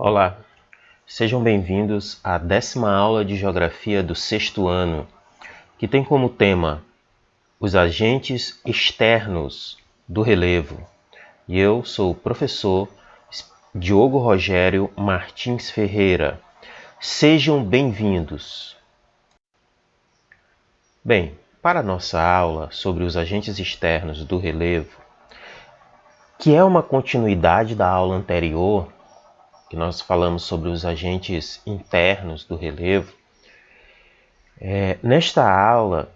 Olá, sejam bem-vindos à 10ª aula de Geografia do 6º ano, que tem como tema os agentes externos do relevo. E eu sou o professor Diogo Rogério Martins Ferreira. Sejam bem-vindos. Bem, para a nossa aula sobre os agentes externos do relevo, que é uma continuidade da aula anterior, que nós falamos sobre os agentes internos do relevo, nesta aula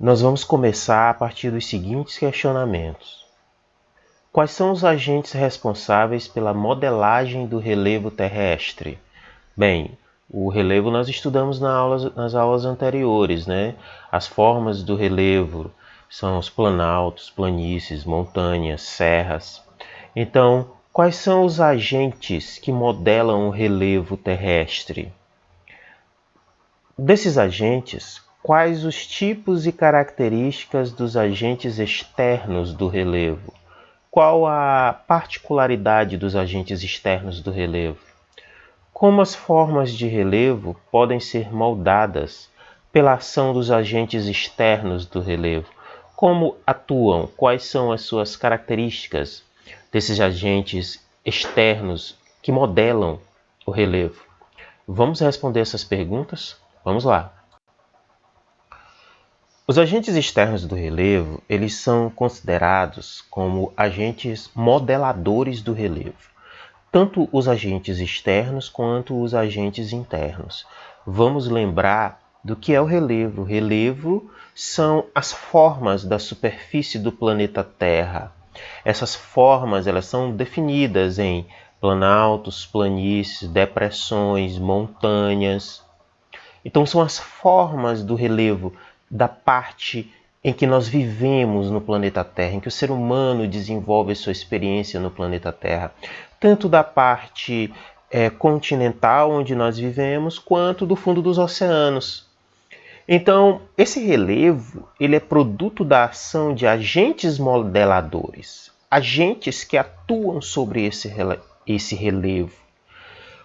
nós vamos começar a partir dos seguintes questionamentos. Quais são os agentes responsáveis pela modelagem do relevo terrestre? Bem, o relevo nós estudamos nas aulas anteriores, né? As formas do relevo são os planaltos, planícies, montanhas, serras. Então, quais são os agentes que modelam o relevo terrestre? Desses agentes, quais os tipos e características dos agentes externos do relevo? Qual a particularidade dos agentes externos do relevo? Como as formas de relevo podem ser moldadas pela ação dos agentes externos do relevo? Como atuam? Quais são as suas características desses agentes externos que modelam o relevo? Vamos responder essas perguntas? Vamos lá. Os agentes externos do relevo, eles são considerados como agentes modeladores do relevo. Tanto os agentes externos quanto os agentes internos. Vamos lembrar do que é o relevo. O relevo são as formas da superfície do planeta Terra. Essas formas elas são definidas em planaltos, planícies, depressões, montanhas. Então são as formas do relevo da parte em que nós vivemos no planeta Terra, em que o ser humano desenvolve a sua experiência no planeta Terra, tanto da parte continental onde nós vivemos, quanto do fundo dos oceanos. Então, esse relevo ele é produto da ação de agentes modeladores, agentes que atuam sobre esse relevo.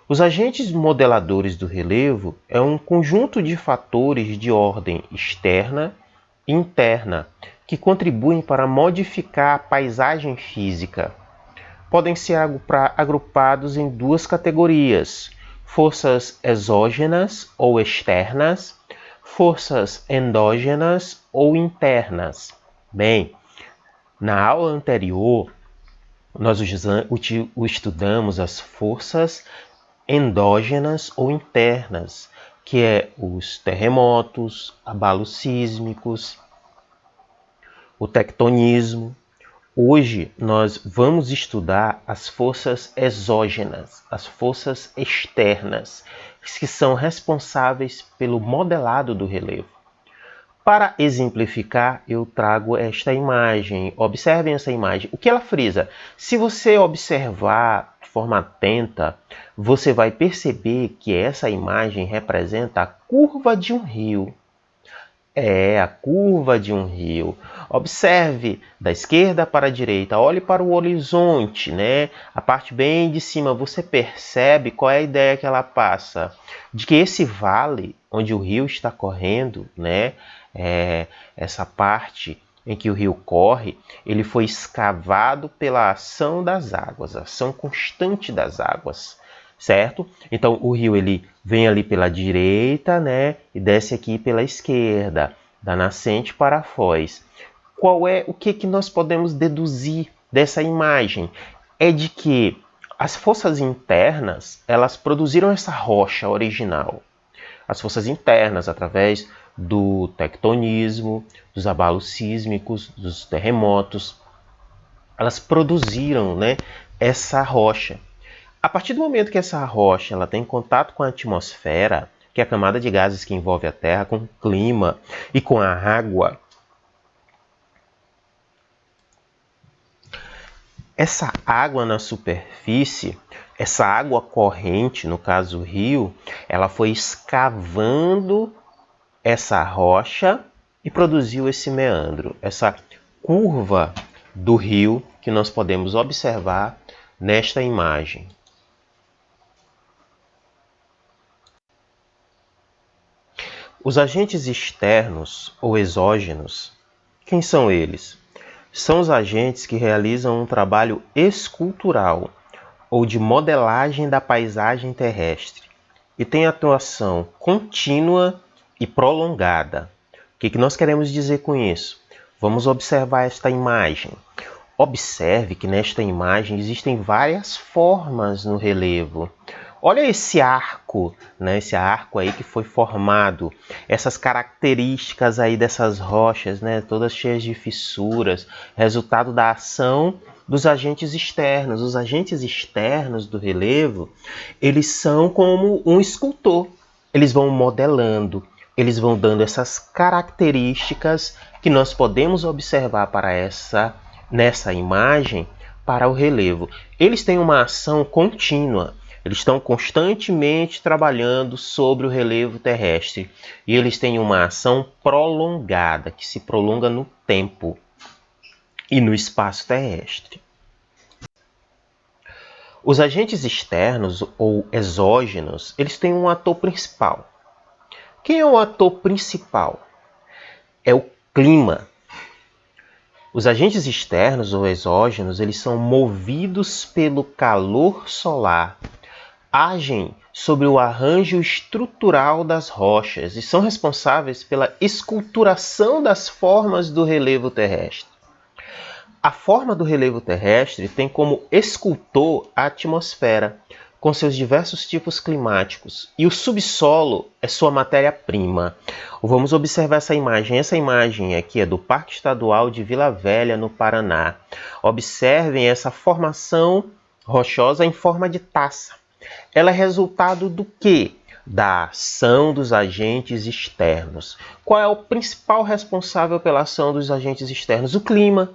Os agentes modeladores do relevo é um conjunto de fatores de ordem externa e interna que contribuem para modificar a paisagem física. Podem ser agrupados em duas categorias: forças exógenas ou externas, forças endógenas ou internas. Bem, na aula anterior, nós estudamos as forças endógenas ou internas, que é os terremotos, abalos sísmicos, o tectonismo. Hoje nós vamos estudar as forças exógenas, as forças externas, que são responsáveis pelo modelado do relevo. Para exemplificar, eu trago esta imagem. Observem essa imagem. O que ela frisa? Se você observar de forma atenta, você vai perceber que essa imagem representa a curva de um rio. A curva de um rio. Observe da esquerda para a direita, olhe para o horizonte, né? A parte bem de cima, você percebe qual é a ideia que ela passa? De que esse vale onde o rio está correndo, né? Essa parte em que o rio corre, ele foi escavado pela ação das águas, a ação constante das águas, certo? Então o rio ele vem ali pela direita, né, e desce aqui pela esquerda, da nascente para a foz. O que nós podemos deduzir dessa imagem? É de que as forças internas, elas produziram essa rocha original. As forças internas, através do tectonismo, dos abalos sísmicos, dos terremotos, elas produziram, né, essa rocha. A partir do momento que essa rocha ela tem contato com a atmosfera, que é a camada de gases que envolve a Terra, com o clima e com a água, essa água na superfície, essa água corrente, no caso o rio, ela foi escavando essa rocha e produziu esse meandro, essa curva do rio que nós podemos observar nesta imagem. Os agentes externos ou exógenos, quem são eles? São os agentes que realizam um trabalho escultural ou de modelagem da paisagem terrestre e têm atuação contínua e prolongada. O que nós queremos dizer com isso? Vamos observar esta imagem. Observe que nesta imagem existem várias formas no relevo. Olha esse arco, né? Esse arco aí que foi formado, essas características aí dessas rochas, né? Todas cheias de fissuras, resultado da ação dos agentes externos. Os agentes externos do relevo, eles são como um escultor. Eles vão modelando, eles vão dando essas características que nós podemos observar nessa imagem para o relevo. Eles têm uma ação contínua. Eles estão constantemente trabalhando sobre o relevo terrestre e eles têm uma ação prolongada, que se prolonga no tempo e no espaço terrestre. Os agentes externos ou exógenos, eles têm um ator principal. Quem é o ator principal? É o clima. Os agentes externos ou exógenos, eles são movidos pelo calor solar, agem sobre o arranjo estrutural das rochas e são responsáveis pela esculturação das formas do relevo terrestre. A forma do relevo terrestre tem como escultor a atmosfera, com seus diversos tipos climáticos, e o subsolo é sua matéria-prima. Vamos observar essa imagem. Essa imagem aqui é do Parque Estadual de Vila Velha, no Paraná. Observem essa formação rochosa em forma de taça. Ela é resultado do quê? Da ação dos agentes externos. Qual é o principal responsável pela ação dos agentes externos? O clima,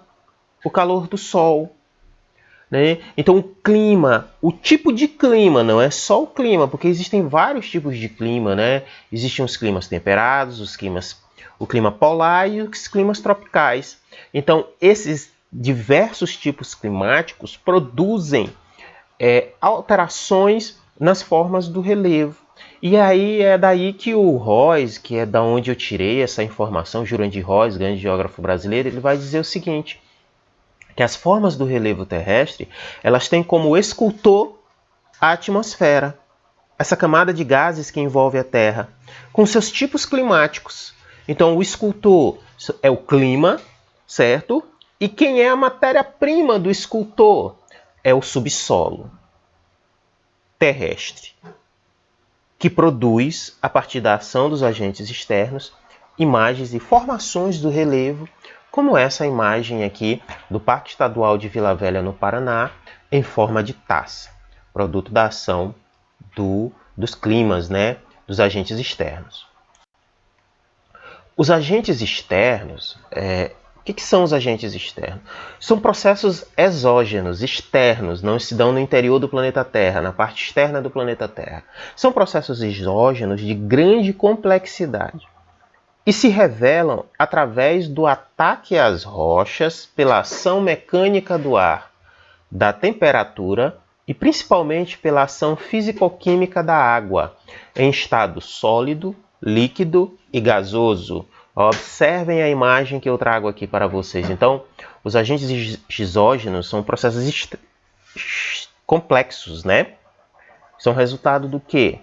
o calor do sol. Né? Então o clima, o tipo de clima, não é só o clima, porque existem vários tipos de clima, né? Existem os climas temperados, o clima polar e os climas tropicais. Então esses diversos tipos climáticos produzem alterações nas formas do relevo. E aí é daí que o Royce, que é da onde eu tirei essa informação, Jurandir Royce, grande geógrafo brasileiro, ele vai dizer o seguinte: que as formas do relevo terrestre, elas têm como escultor a atmosfera, essa camada de gases que envolve a Terra, com seus tipos climáticos. Então, o escultor é o clima, certo? E quem é a matéria-prima do escultor? É o subsolo terrestre, que produz, a partir da ação dos agentes externos, imagens e formações do relevo, como essa imagem aqui do Parque Estadual de Vila Velha, no Paraná, em forma de taça, produto da ação dos climas, né, dos agentes externos. Os agentes externos, o que são os agentes externos? São processos exógenos, externos, não se dão no interior do planeta Terra, na parte externa do planeta Terra. São processos exógenos de grande complexidade e se revelam através do ataque às rochas pela ação mecânica do ar, da temperatura e principalmente pela ação físico-química da água, em estado sólido, líquido e gasoso. Observem a imagem que eu trago aqui para vocês. Então, os agentes exógenos são processos complexos, né? São resultado do quê?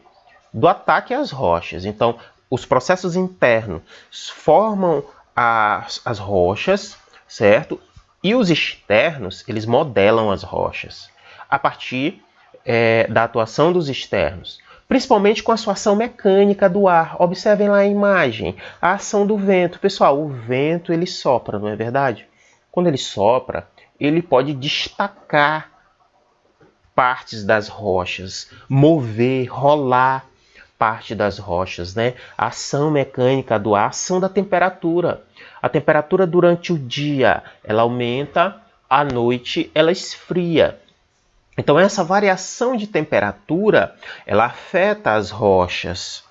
Do ataque às rochas. Então, os processos internos formam as rochas, certo? E os externos, eles modelam as rochas a partir da atuação dos externos, principalmente com a sua ação mecânica do ar. Observem lá a imagem, a ação do vento. Pessoal, o vento ele sopra, não é verdade? Quando ele sopra, ele pode destacar partes das rochas, mover, rolar parte das rochas, né? A ação mecânica do ar, a ação da temperatura. A temperatura durante o dia, ela aumenta, à noite ela esfria. Então essa variação de temperatura, ela afeta as rochas,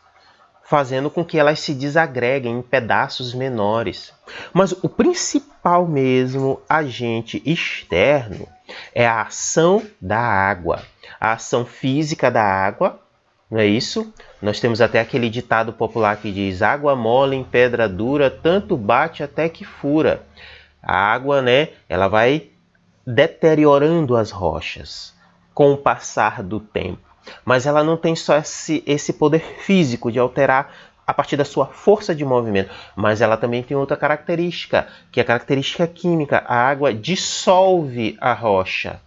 fazendo com que elas se desagreguem em pedaços menores. Mas o principal mesmo agente externo é a ação da água, a ação física da água, não é isso? Nós temos até aquele ditado popular que diz: água mole em pedra dura, tanto bate até que fura. A água, né, ela vai deteriorando as rochas com o passar do tempo. Mas ela não tem só esse poder físico de alterar a partir da sua força de movimento, mas ela também tem outra característica, que é a característica química. A água dissolve a rocha,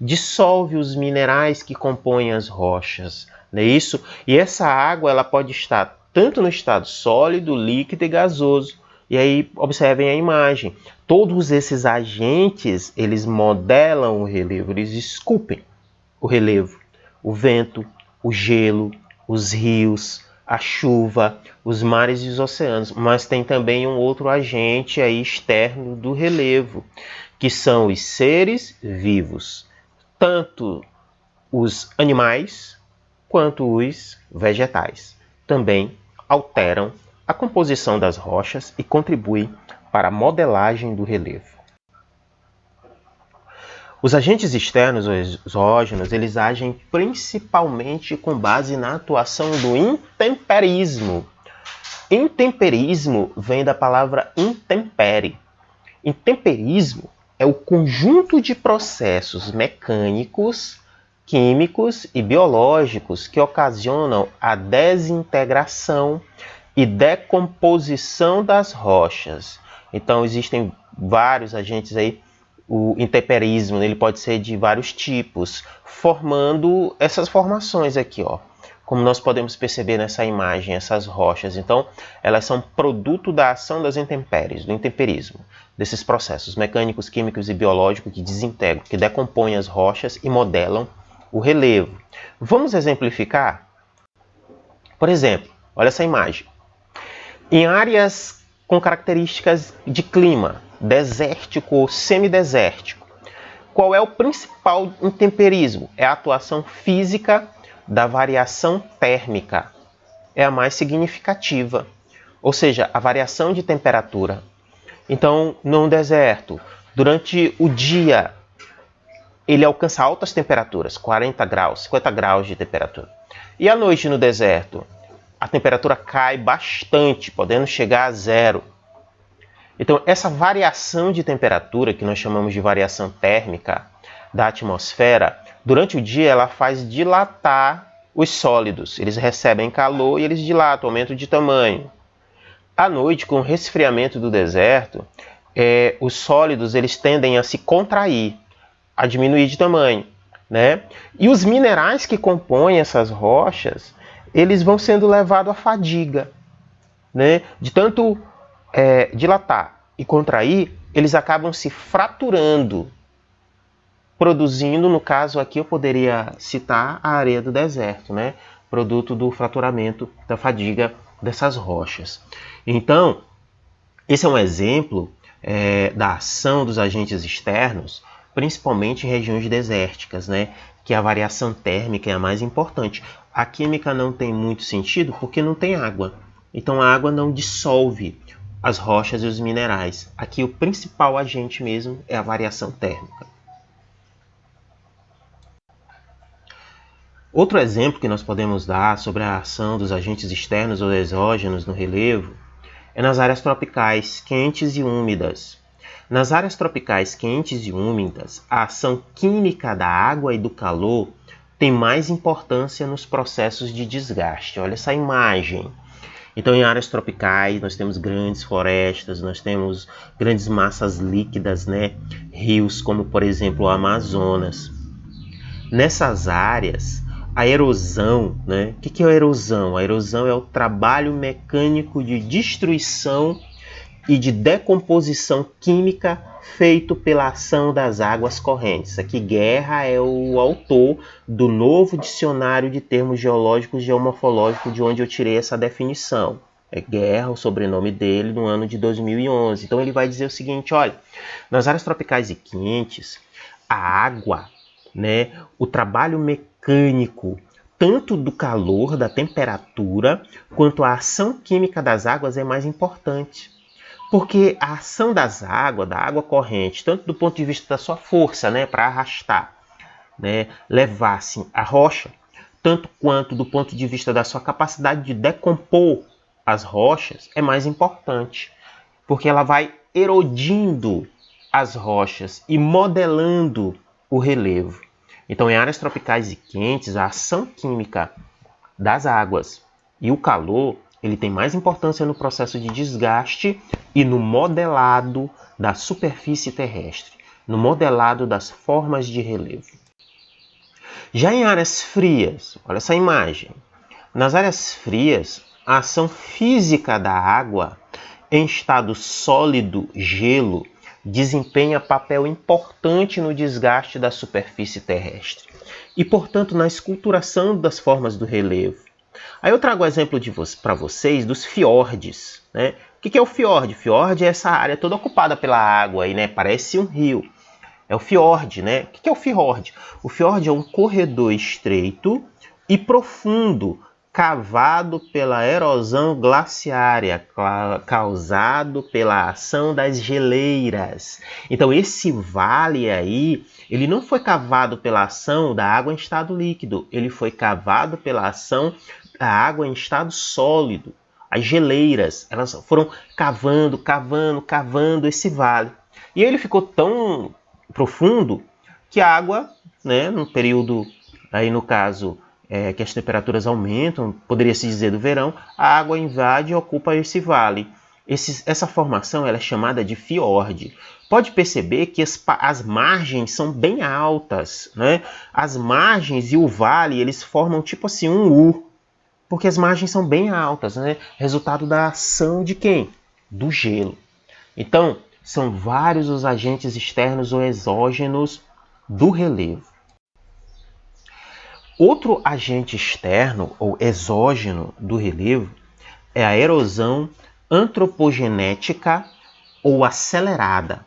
dissolve os minerais que compõem as rochas, não é isso? E essa água ela pode estar tanto no estado sólido, líquido e gasoso. E aí observem a imagem. Todos esses agentes, eles modelam o relevo, eles esculpem o relevo. O vento, o gelo, os rios, a chuva, os mares e os oceanos. Mas tem também um outro agente aí externo do relevo, que são os seres vivos. Tanto os animais quanto os vegetais também alteram a composição das rochas e contribuem para a modelagem do relevo. Os agentes externos ou exógenos, eles agem principalmente com base na atuação do intemperismo. Intemperismo vem da palavra intempere. Intemperismo é o conjunto de processos mecânicos, químicos e biológicos que ocasionam a desintegração e decomposição das rochas. Então existem vários agentes aí. O intemperismo, ele pode ser de vários tipos, formando essas formações aqui, ó. Como nós podemos perceber nessa imagem, essas rochas. Então, elas são produto da ação das intempéries, do intemperismo, desses processos mecânicos, químicos e biológicos que desintegram, que decompõem as rochas e modelam o relevo. Vamos exemplificar? Por exemplo, olha essa imagem. Em áreas com características de clima desértico ou semidesértico, qual é o principal intemperismo? É a atuação física da variação térmica. É a mais significativa, ou seja, a variação de temperatura. Então, no deserto, durante o dia, ele alcança altas temperaturas, 40 graus, 50 graus de temperatura. E à noite no deserto, a temperatura cai bastante, podendo chegar a zero. Então, essa variação de temperatura, que nós chamamos de variação térmica da atmosfera, durante o dia ela faz dilatar os sólidos. Eles recebem calor e eles dilatam, aumentam de tamanho. À noite, com o resfriamento do deserto, os sólidos eles tendem a se contrair, a diminuir de tamanho, né? E os minerais que compõem essas rochas, eles vão sendo levados à fadiga, né? De tanto dilatar e contrair, eles acabam se fraturando, produzindo, no caso aqui eu poderia citar a areia do deserto, né? Produto do fraturamento, da fadiga dessas rochas. Então, esse é um exemplo da ação dos agentes externos, principalmente em regiões desérticas, né? Que a variação térmica é a mais importante. A química não tem muito sentido porque não tem água. Então a água não dissolve as rochas e os minerais. Aqui o principal agente mesmo é a variação térmica. Outro exemplo que nós podemos dar sobre a ação dos agentes externos ou exógenos no relevo é nas áreas tropicais quentes e úmidas. Nas áreas tropicais quentes e úmidas, a ação química da água e do calor tem mais importância nos processos de desgaste. Olha essa imagem. Então, em áreas tropicais, nós temos grandes florestas, nós temos grandes massas líquidas, né? Rios, como por exemplo o Amazonas. Nessas áreas, a erosão, né? O que é a erosão? A erosão é o trabalho mecânico de destruição e de decomposição química feito pela ação das águas correntes. Aqui, Guerra é o autor do novo dicionário de termos geológicos e geomorfológicos, de onde eu tirei essa definição. É Guerra, o sobrenome dele, no ano de 2011. Então ele vai dizer o seguinte, olha, nas áreas tropicais e quentes, a água, né, o trabalho mecânico, tanto do calor, da temperatura, quanto a ação química das águas é mais importante. Porque a ação das águas, da água corrente, tanto do ponto de vista da sua força, né, para arrastar, né, levar assim, a rocha, tanto quanto do ponto de vista da sua capacidade de decompor as rochas, é mais importante, porque ela vai erodindo as rochas e modelando o relevo. Então, em áreas tropicais e quentes, a ação química das águas e o calor, ele tem mais importância no processo de desgaste e no modelado da superfície terrestre, no modelado das formas de relevo. Já em áreas frias, olha essa imagem. Nas áreas frias, a ação física da água em estado sólido, gelo, desempenha papel importante no desgaste da superfície terrestre e, portanto, na esculturação das formas do relevo. Aí eu trago o exemplo para vocês dos fiordes, né? O que é o fiord? Fiord é essa área toda ocupada pela água, aí, né? Parece um rio. É o fiord, né? O que é o fiord? O fiord é um corredor estreito e profundo, cavado pela erosão glaciária, causado pela ação das geleiras. Então, esse vale aí, ele não foi cavado pela ação da água em estado líquido, ele foi cavado pela ação da água em estado sólido. As geleiras, elas foram cavando esse vale. E ele ficou tão profundo que a água, né, no período, aí no caso, que as temperaturas aumentam, poderia-se dizer do verão, a água invade e ocupa esse vale. Essa formação ela é chamada de fiord. Pode perceber que as margens são bem altas, né? As margens e o vale, eles formam tipo assim um U, porque as margens são bem altas, né? Resultado da ação de quem? Do gelo. Então, são vários os agentes externos ou exógenos do relevo. Outro agente externo ou exógeno do relevo é a erosão antropogenética ou acelerada.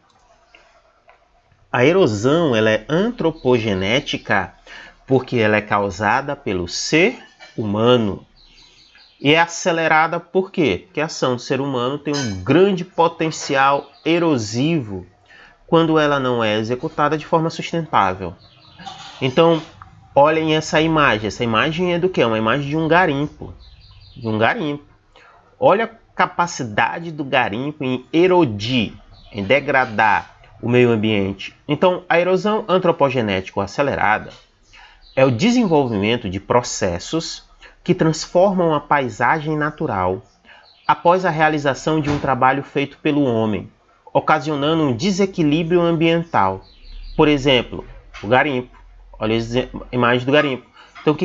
A erosão ela é antropogenética porque ela é causada pelo ser humano. E é acelerada por quê? Porque a ação do ser humano tem um grande potencial erosivo quando ela não é executada de forma sustentável. Então, olhem essa imagem. Essa imagem é do quê? É uma imagem de um garimpo. Olha a capacidade do garimpo em erodir, em degradar o meio ambiente. Então, a erosão antropogenética acelerada é o desenvolvimento de processos que transformam a paisagem natural após a realização de um trabalho feito pelo homem, ocasionando um desequilíbrio ambiental. Por exemplo, o garimpo. Olha a imagem do garimpo. Então, o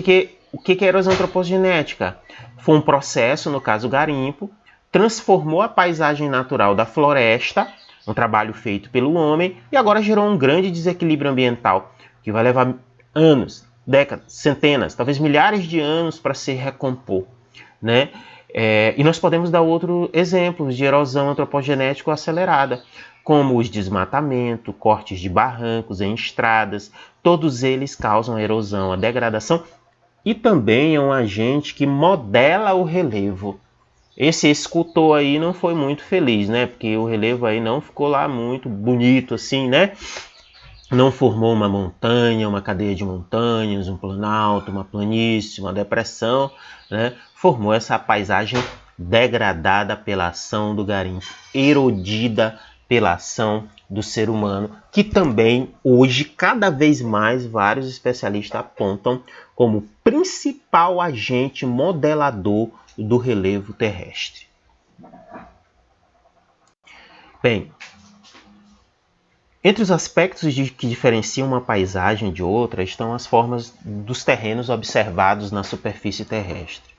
que é erosão antropogenética? Foi um processo, no caso o garimpo, transformou a paisagem natural da floresta, um trabalho feito pelo homem, e agora gerou um grande desequilíbrio ambiental, que vai levar anos, décadas, centenas, talvez milhares de anos para se recompor, né? E nós podemos dar outros exemplos de erosão antropogenética acelerada, como os desmatamentos, cortes de barrancos em estradas, todos eles causam a erosão, a degradação, e também é um agente que modela o relevo. Esse escultor aí não foi muito feliz, né? Porque o relevo aí não ficou lá muito bonito assim, né? Não formou uma montanha, uma cadeia de montanhas, um planalto, uma planície, uma depressão, né? Formou essa paisagem degradada pela ação do garimpo, erodida pela ação do ser humano, que também hoje, cada vez mais, vários especialistas apontam como principal agente modelador do relevo terrestre. Bem, entre os aspectos que diferenciam uma paisagem de outra estão as formas dos terrenos observados na superfície terrestre.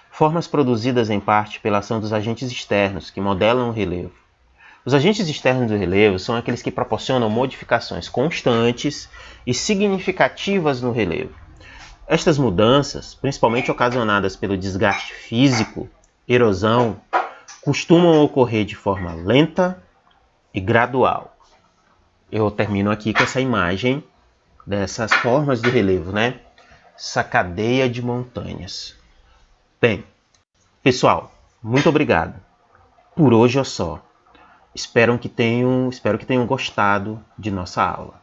Formas produzidas em parte pela ação dos agentes externos, que modelam o relevo. Os agentes externos do relevo são aqueles que proporcionam modificações constantes e significativas no relevo. Estas mudanças, principalmente ocasionadas pelo desgaste físico, erosão, costumam ocorrer de forma lenta e gradual. Eu termino aqui com essa imagem dessas formas de relevo, né? Essa cadeia de montanhas. Bem, pessoal, muito obrigado. Por hoje é só. Espero que tenham gostado de nossa aula.